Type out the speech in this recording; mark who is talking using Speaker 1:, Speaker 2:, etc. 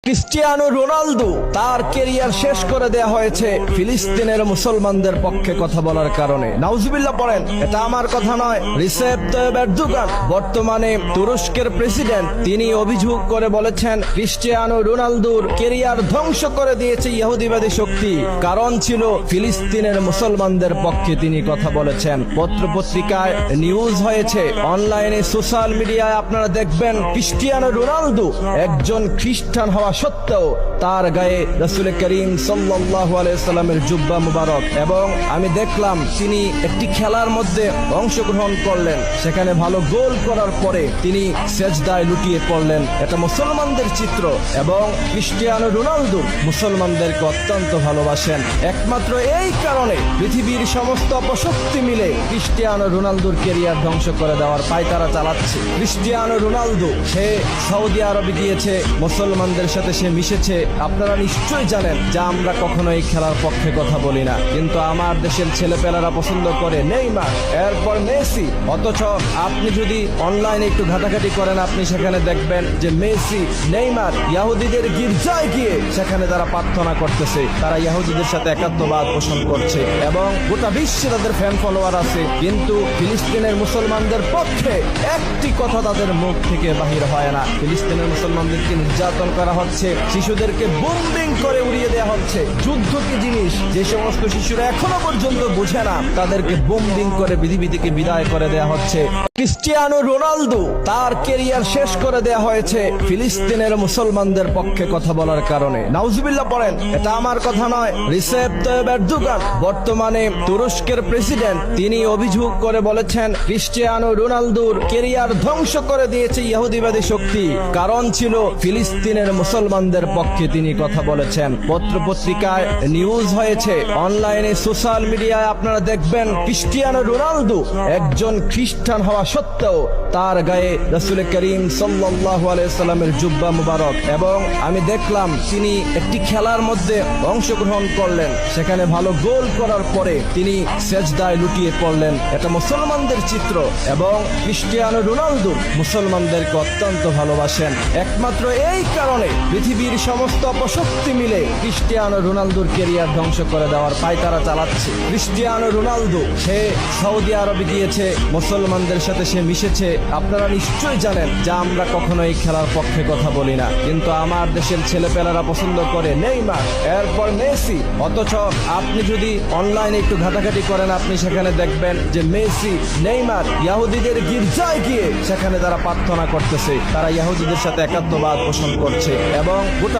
Speaker 1: Cristiano Ronaldo তার career শেষ করে দেয়া হয়েছে ফিলিস্তিনের মুসলমানদের পক্ষে কথা বলার কারণে। নাউজুবিল্লাহ পড়েন, এটা আমার কথা নয়। রিসেপ তাইয়েব এরদোগান, বর্তমানে তুরস্কের প্রেসিডেন্ট, তিনি অভিযোগ করে বলেছেন ক্রিস্টিয়ানো রোনালদোর কেরিয়ার ধ্বংস করে দিয়েছে ইহুদিবাদী শক্তি। কারণ ছিল ফিলিস্তিনের মুসলমানদের পক্ষে তিনি কথা বলেছেন। পত্রপত্রিকায় নিউজ হয়েছে, অনলাইনে সোশ্যাল মিডিয়ায় আপনারা দেখবেন ক্রিস্টিয়ানো রোনালদো একজন খ্রিস্টান হওয়া সত্ত্বেও তার গায়ে রাসূল করিম সাল্লাল্লাহু আলাইহি সাল্লামের জুব্বা মুবারক, এবং আমি দেখলাম তিনি একটি খেলার মধ্যে অংশগ্রহণ করলেন, সেখানে ভালো গোল করার পরে তিনি সেজদায় লুটিয়ে পড়লেন। এটা মুসলমানদের চিত্র, এবং ক্রিস্টিয়ানো রোনালদো মুসলমানদেরকে অত্যন্ত ভালোবাসেন। একমাত্র এই কারণে পৃথিবীর সমস্ত অপশক্তি মিলে ক্রিস্টিয়ানো রোনালদোর কেরিয়ার ধ্বংস করে দেওয়ার পায়তারা চালাচ্ছে। ক্রিস্টিয়ানো রোনালদো সে সৌদি আরবে গিয়েছে, মুসলমানদের সাথে সে মিশেছে। আপনারা নিশ্চয়ই জানেন যে আমরা কখনো এই খেলার পক্ষে কথা বলি না, কিন্তু আমার দেশের ছেলেপেলেরা পছন্দ করে নেইমার, এরপর মেসি। অথচ আপনি যদি অনলাইনে একটু ঘাটাঘাটি করেন, আপনি সেখানে দেখবেন যে মেসি, নেইমার ইহুদিদের গির্জায় গিয়ে সেখানে তারা প্রার্থনা করতেছে, তারা ইহুদিদের সাথে একাত্মবাদ পোষণ করছে, এবং গোটা বিশ্বে তাদের ফ্যান ফলোয়ার আছে। কিন্তু ফিলিস্তিনের মুসলমানদের পক্ষে একটি কথা তাদের মুখ থেকে বাহির হয় না। ফিলিস্তিনের মুসলমানদেরকে নির্যাতন করা হচ্ছে, শিশুদেরকে বোম্বিং করে উড়িয়ে দেওয়া হচ্ছে। যুদ্ধ কি জিনিস যে সমস্ত শিশুরা এখনো পর্যন্ত বোঝে না, তাদেরকে বোম্বিং করে পৃথিবী থেকে বিদায় করে দেওয়া হচ্ছে। ক্রিস্টিয়ানো রোনালদো তার কেরিয়ার শেষ করে দেয়া হয়েছে ফিলিস্তিনের মুসলমানদের পক্ষে কথা বলার কারণে। নাউজুবিল্লাহ পড়েন, এটা আমার কথা নয়। রিসেপ তাইয়েব এরদোগান, বর্তমানে তুরস্কের প্রেসিডেন্ট, তিনি অভিযোগ করে বলেছেন ক্রিস্টিয়ানো রোনালদোর কেরিয়ার ধ্বংস করে দিয়েছে ইহুদিবাদী শক্তি। কারণ ছিল ফিলিস্তিনের মুসলমানদের পক্ষে তিনি কথা বলেছেন। পত্রপত্রিকায় নিউজ হয়েছে, অনলাইনে সোশ্যাল মিডিয়ায় আপনারা দেখবেন ক্রিস্টিয়ানো রোনালদো একজন খ্রিস্টান হওয়া সত্ত্বেও তার গায়ে রাসূল করিম সাল্লাল্লাহু আলাইহি সাল্লামের জুব্বা মুবারক, এবং আমি দেখলাম তিনি একটি খেলার মধ্যে অংশগ্রহণ করলেন, সেখানে ভালো গোল করার পরে তিনি সেজদায় লুটিয়ে পড়লেন। এটা মুসলমানদের চিত্র, এবং ক্রিস্টিয়ানো রোনালদো মুসলমানদেরকে অত্যন্ত ভালোবাসেন। একমাত্র এই কারণে পৃথিবীর সমস্ত অপশক্তি মিলে ক্রিস্টিয়ানো রোনালদোর কেরিয়ার ধ্বংস করে দেওয়ার পায়তারা চালাচ্ছে। ক্রিস্টিয়ানো রোনালদো সে সৌদি আরবে গিয়েছে, মুসলমানদের সাথে সে মিশেছে। আপনারা নিশ্চয়ই জানেন যে আমরা কখনো এই খেলার পক্ষে কথা বলি না, কিন্তু আমার দেশের ছেলেপেলেরা পছন্দ করে নেইমার, এরপর মেসি। অথচ আপনি যদি অনলাইনে একটু ঘাটাঘাটি করেন, আপনি সেখানে দেখবেন যে মেসি, নেইমার ইহুদিদের গির্জায় গিয়ে সেখানে তারা প্রার্থনা করতেছে, তারা ইহুদিদের সাথে একাত্মবাদ পোষণ করছে, এবং গোটা